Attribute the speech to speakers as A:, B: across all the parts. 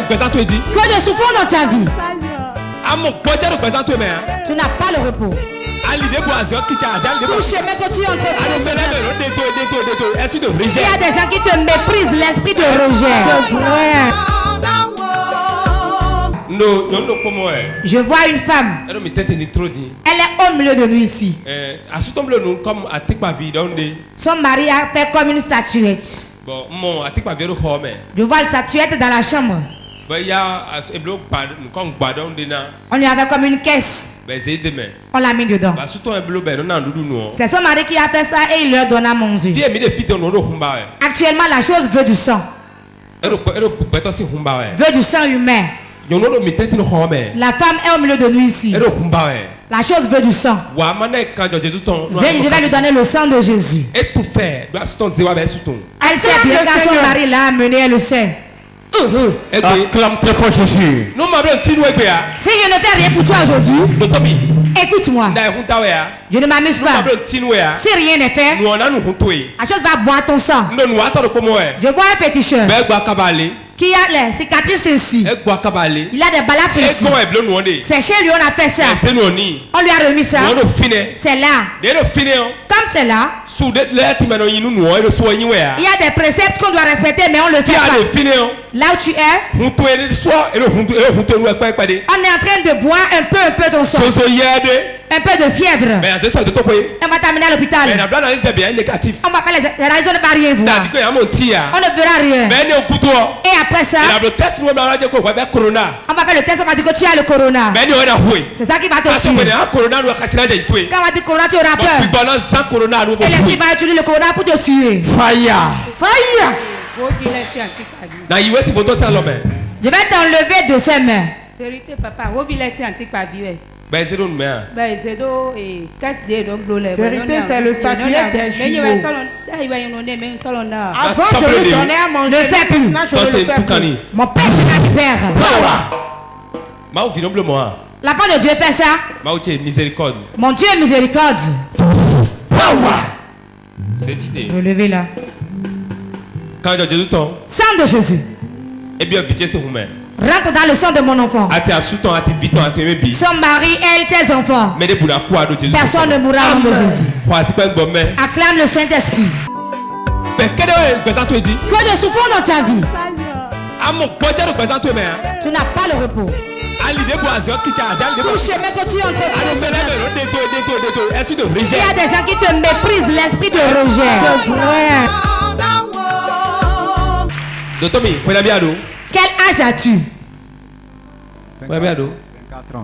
A: Que de souffrance dans ta vie. Tu n'as pas le repos. Tout chemin que tu entreprends. Il y a des gens qui te méprisent, l'esprit de rejet. C'est vrai. Je vois une femme. Elle est au milieu de nous ici. Son mari a fait comme une statuette. Je vois la statuette dans la chambre. On lui avait comme une caisse. On l'a mis dedans. C'est son mari qui a fait ça et il leur donne à manger. Actuellement, la chose veut du sang. Veut du sang humain. La femme est au milieu de nous ici. La chose veut du sang. Je vais lui donner le sang de Jésus. Elle sait bien quand son mari l'a amené, elle le sait.
B: Acclame très fort Jésus.
A: Si je ne fais rien pour toi aujourd'hui, écoute-moi. Je ne m'amuse pas. Si rien n'est fait, la chose va boire ton sang. Je vois un féticheur qui a les cicatrices ici. Il a des balafres ici. C'est chez lui on a fait ça. On lui a remis ça. C'est là. Comme c'est là, il y a des préceptes qu'on doit respecter, mais on le fait pas. Là où tu es, on est en train de boire un peu ton sang. Un peu de fièvre. On va t'amener à l'hôpital. On va faire les raisons, on ne va rien voir. On ne verra rien. Et après ça, on va faire le test, on va dire que tu as le corona. C'est ça qui va te tuer. Quand on va dire corona, tu auras peur. Et l'esprit va utiliser le corona pour te tuer.
B: Fire.
A: Fire. Je vais t'enlever de ses mains.
C: Vérité, papa.
D: Vérité, c'est le statuette des jumeaux. Avant, je lui donnais à manger.
A: Ne fais plus. Mon père, c'est la faire. La part de Dieu fait ça. Mon Dieu est miséricorde. Relevez là. Sang de Jésus. Rentre dans le sang de mon enfant. Son mari, elle, tes enfants. Personne ne mourra au nom de Jésus. Acclame le Saint-Esprit. Que de souffrance dans ta vie. Tu n'as pas le repos. Tout chemin que tu entreprends. Il y a des gens qui te méprisent, l'esprit de rejet. C'est vrai. Quel âge as-tu?
E: 24 ans.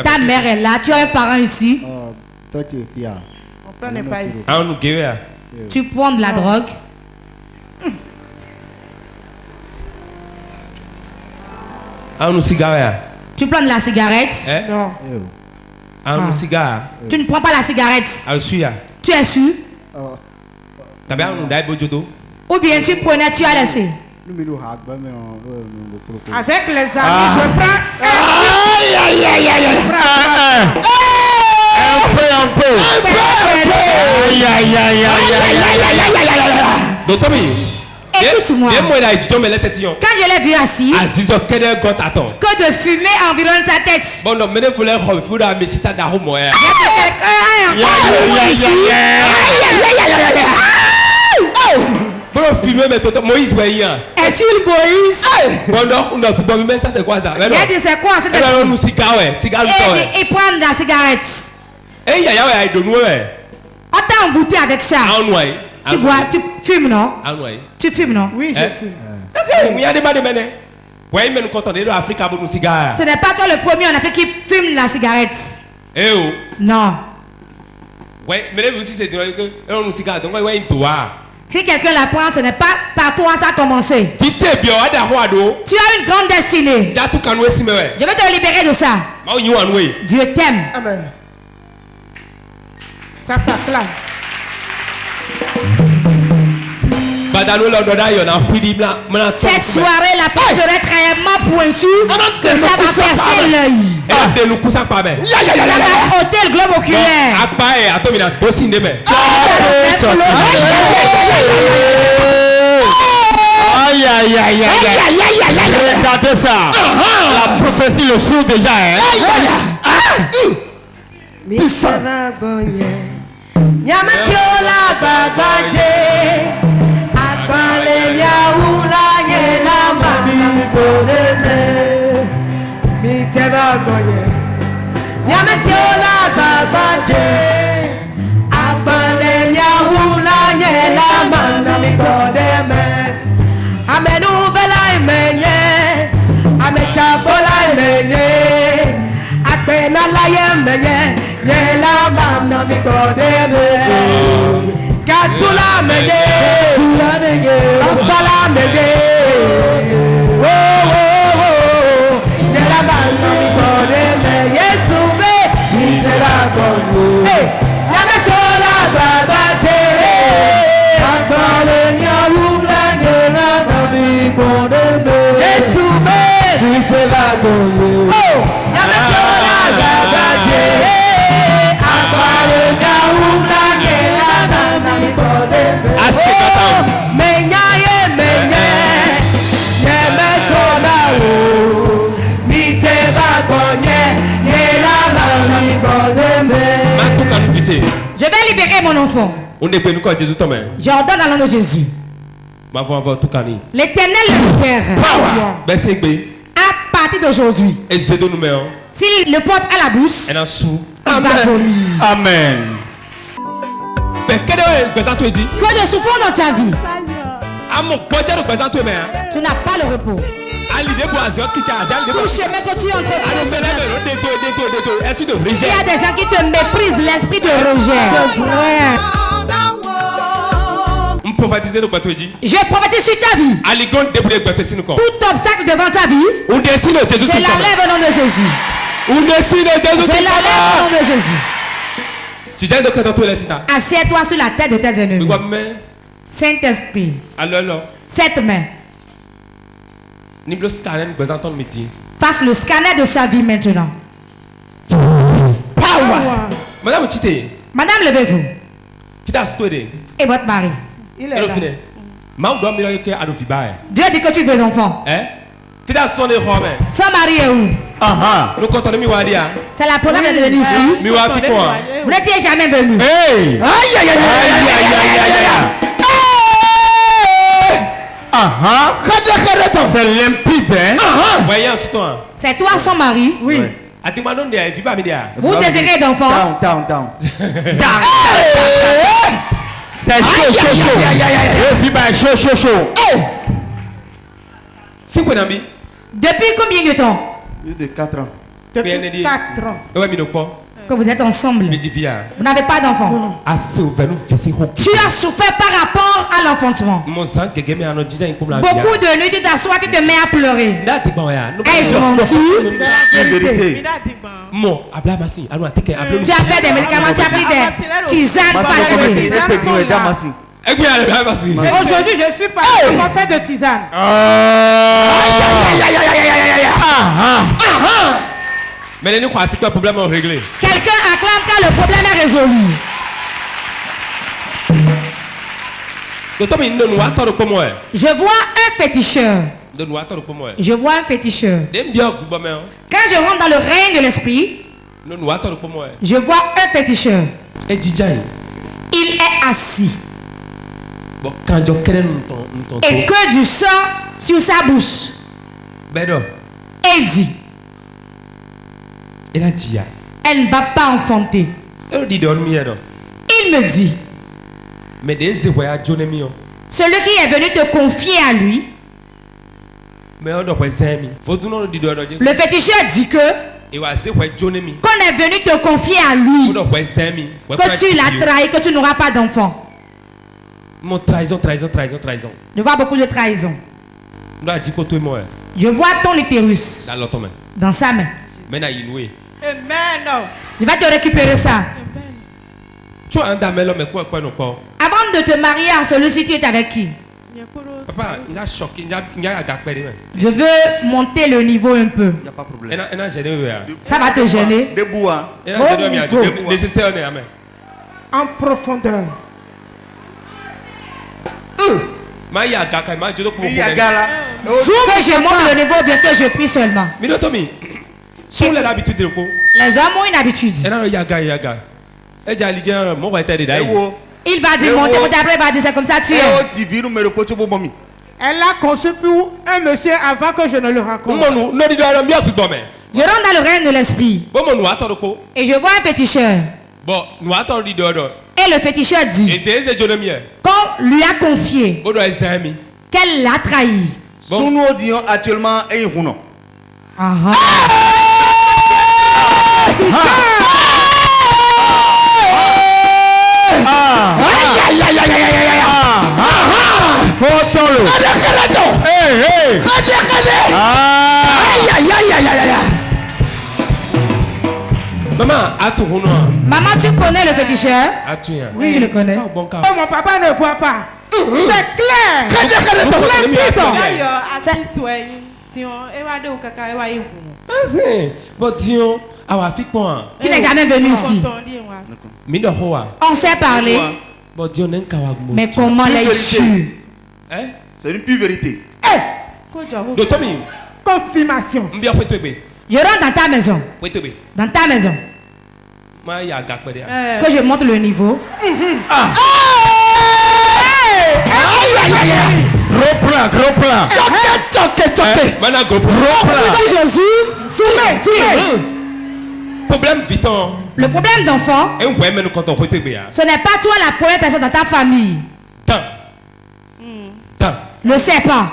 A: Ta mère est là, tu as un parent ici.
E: Toi tu es fier.
D: On n'est pas ici.
A: Tu prends de la drogue. Tu prends de la cigarette.
D: Non.
A: Tu ne prends pas la cigarette. Tu es sûr? Ou bien tu prenais, tu as laissé.
D: Avec les amis, je prends
B: un peu.
A: Écoute-moi. Quand je l'ai vu assis, que de fumée environne sa tête. Est-il Moïse? Il a dit c'est quoi cette il prend la cigarette. On t'a embouté avec ça. Tu bois, tu fumes non? Tu fumes non?
D: Oui, je fume.
A: Ce n'est pas toi le premier en Afrique qui fume la cigarette. Non. Si quelqu'un la prend, ce n'est pas par toi ça a commencé. Tu as une grande destinée. Je vais te libérer de ça. Dieu t'aime.
D: Amen. Ça s'acclame.
A: Cette soirée, la porte serait très pointue que ça va percer l'œil. Ça va ôter le globe oculaire.
B: Aïe Aïe, aïe, aïe, aïe, aïe. Regardez ça. La prophétie le sourd déjà.
A: Puissant. Nyamasiola babaje. Akale miaula nyela mami bodeme. Miteva goye. Nyamasiola babaje. Akale miaula nyela mami bodeme. Amenu vela imenye. Amechabola imenye. Akpena la yemenye. Nyela mami bodeme. Katula mege, Kafala mege, oh oh oh, Nyela mami bodeme. Yesu be, Nitela gogo. Hey, Nyamasiola babaje, Akbale nyawula nyela mami bodeme. Yesu be, Nitela gogo. Oh, Nyamasiola babaje, Akbale nyawula nyela mami bodeme. Oh, menyaye menye, nyemetoba o, miteba konye, nyela mami bodeme. Je vais libérer mon enfant. J'ordonne dans le nom de Jésus. L'Éternel le Père, à partir d'aujourd'hui, s'il le porte à la bouche, il va vomir.
B: Amen.
A: Que de souffrance dans ta vie, tu n'as pas le repos. Tout chemin que tu entreprends, il y a des gens qui te méprisent, l'esprit de rejet. Je prophétise sur ta vie. Tout obstacle devant ta vie, je l'enlève au nom de Jésus. Je l'enlève au nom de Jésus. Assieds-toi sur la tête de tes ennemis. Saint-Esprit, cette main, fasse le scanner de sa vie maintenant. Power. Madame, levez-vous. Et votre mari.
D: Il est là.
A: Dieu dit que tu veux d'enfant. Son mari est où? C'est la première fois de venir ici. Vous n'étiez jamais venu.
B: Hey! Aïe, aïe, aïe, c'est limpide, hein?
A: C'est toi son mari?
D: Oui.
A: Vous désirez d'enfant?
E: Down.
B: C'est chaud.
E: C'est quoi, Nami?
A: Depuis combien de temps?
E: Plus de 4 ans.
D: Depuis 4 ans.
A: Que vous êtes ensemble. Vous n'avez pas d'enfant. Tu as souffert par rapport à l'enfantement. Beaucoup de nuits, tu t'assois, tu te mets à pleurer. Ai-je menti?
E: La vérité.
A: Tu as fait des médicaments, tu as pris des tisanes fatiguées.
D: Aujourd'hui, je suis pas en fait de tisane.
A: Quelqu'un acclame quand le problème est résolu. Je vois un féticheur. Quand je rentre dans le règne de l'esprit, je vois un féticheur. Il est assis. Et que du sang sur sa bouche. Et il dit, elle ne va pas enfanter. Il me dit, celui qui est venu te confier à lui, le féticheur dit que qu'on est venu te confier à lui, que tu l'as trahi, que tu n'auras pas d'enfant. Je vois beaucoup de trahison. Je vois ton utérus dans sa main.
D: Amen.
A: Je vais te récupérer ça. Avant de te marier à celui-ci, tu es avec qui? Je veux monter le niveau un peu.
E: Il n'y a pas de problème.
A: Ça va te gêner.
E: Debout, hein.
D: En profondeur.
A: Que je monte le niveau bien que je prie seulement. Les hommes ont une habitude. Il va dire monter, après il va dire c'est comme ça tu es.
D: Elle a conçu pour un monsieur avant que je ne le rencontre.
A: Je rentre dans le règne de l'esprit. Et je vois un féticheur. Et le féticheur dit qu'on lui a confié qu'elle l'a trahi.
E: Actuellement,
A: Maman, tu connais le féticheur? Oui, tu le connais.
D: Oh, mon papa ne voit pas. C'est clair.
A: Tu n'es jamais venu ici. On s'est parlé. Mais comment l'as-tu?
E: C'est une pure vérité.
D: Confirmation.
A: Je rentre dans ta maison. Dans ta maison. Que je monte le niveau.
B: Gros plan.
A: Jésus.
B: Problème vitant.
A: Le problème d'enfant, ce n'est pas toi la première personne dans ta famille. Le serpent.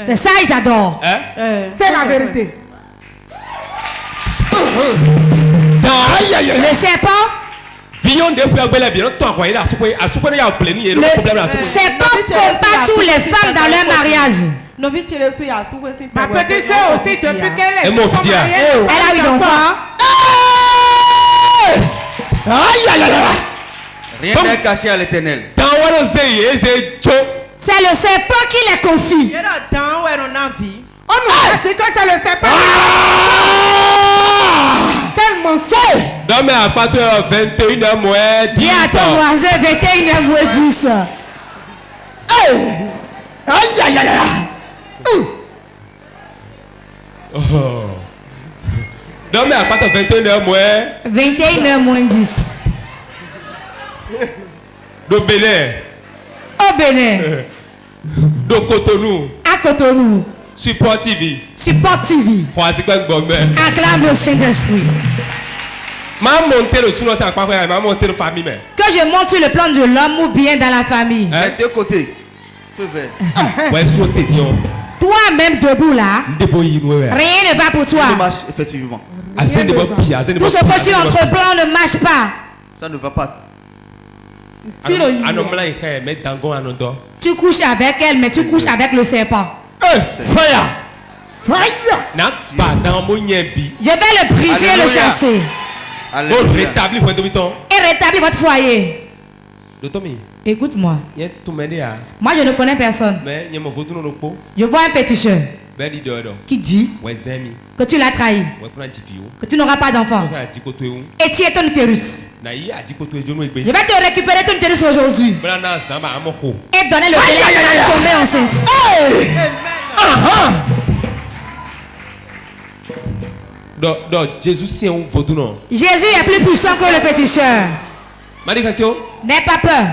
A: C'est ça, ils adorent.
D: C'est la vérité.
A: Le serpent. Le serpent combat toutes les femmes dans leur mariage.
D: Ma petite soeur aussi, depuis qu'elle est mariée,
A: elle a eu d'enfant.
E: Rien n'est caché à l'Éternel.
A: C'est le serpent qui les confie.
D: On nous a dit que c'est le serpent. Quel mensonge!
B: Non mais à partir de 21h moins 10.
A: Dis à ton voisin 21h moins 10.
B: Non mais à partir de 21h moins
A: 21h moins 10.
B: De Bénin.
A: Au Bénin.
B: De Cotonou.
A: À Cotonou.
B: Support TV.
A: Support TV. Acclame le Saint-Esprit. Que je monte sur le plan de l'homme ou bien dans la famille.
E: Deux côtés. Feu vert.
A: Toi-même debout là. Rien ne va pour toi.
E: Ça marche effectivement.
A: Tout ce que tu entreprends ne marche pas.
E: Ça ne va pas.
A: Tu couches avec elle, mais tu couches avec le serpent.
B: Fire!
A: Je vais le briser et le chasser. Et rétablir votre foyer. Écoute-moi. Moi, je ne connais personne. Je vois un féticheur qui dit que tu l'as trahi, que tu n'auras pas d'enfant. Et tu es ton utérus. Je vais te récupérer ton utérus aujourd'hui. Et donner le délai à tomber enceinte. Jésus est plus puissant que le féticheur. N'aie pas peur.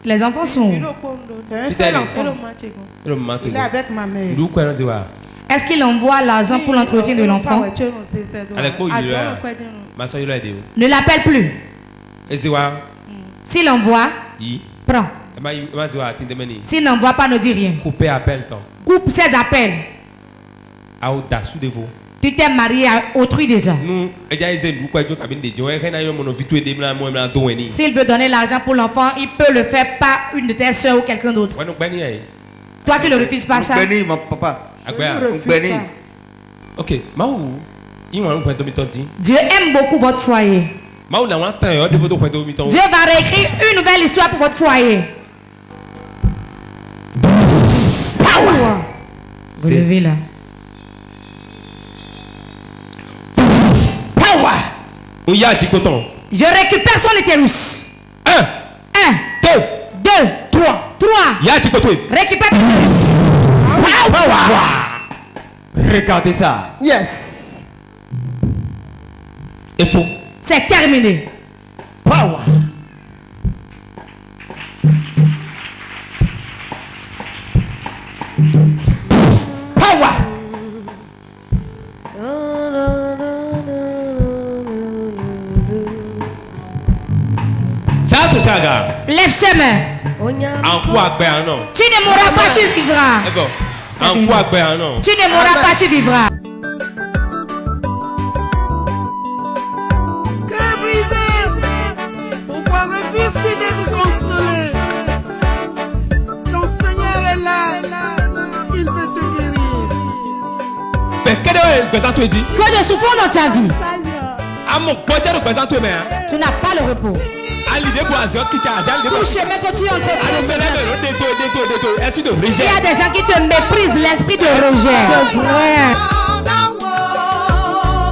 A: Les enfants sont où?
D: C'est un enfant. Il est avec ma mère.
A: Est-ce qu'il envoie l'argent pour l'entretien de l'enfant? Ne l'appelle plus. S'il envoie, prends. S'il n'envoie pas, ne dis rien. Coupe ses appels. Tu t'es marié à autrui déjà. S'il veut donner l'argent pour l'enfant, il peut le faire par une de tes soeurs ou quelqu'un d'autre. Toi, tu ne refuses pas ça.
E: Mon papa.
B: Ok.
A: Dieu aime beaucoup votre foyer. Dieu va réécrire une nouvelle histoire pour votre foyer. Vous levez là. Je récupère son utérus. 1, 2, 3, Récupère.
B: Regardez ça.
C: Yes.
B: Il faut.
A: C'est terminé.
B: Power.
C: Power.
B: Ça tout ça gars.
A: Lève ses mains.
B: En quoi ben non.
A: Tu ne mourras pas, tu vivras.
B: D'accord. En quoi ben non.
A: Tu ne mourras pas, tu vivras.
F: Cœur brisé, pourquoi refuses-tu d'être consolé? Ton Seigneur est là, il veut te guérir.
B: Mais quel est le présent tu dis?
A: Que de souffrance dans ta vie.
B: À mon pote le présent tu mais.
A: Tu n'as pas le repos.
B: Ali de boisson qui t'a
A: Tout chemin que tu entreprends.
B: Il
A: Il y a des gens qui te méprisent, l'esprit de rejet. C'est vrai.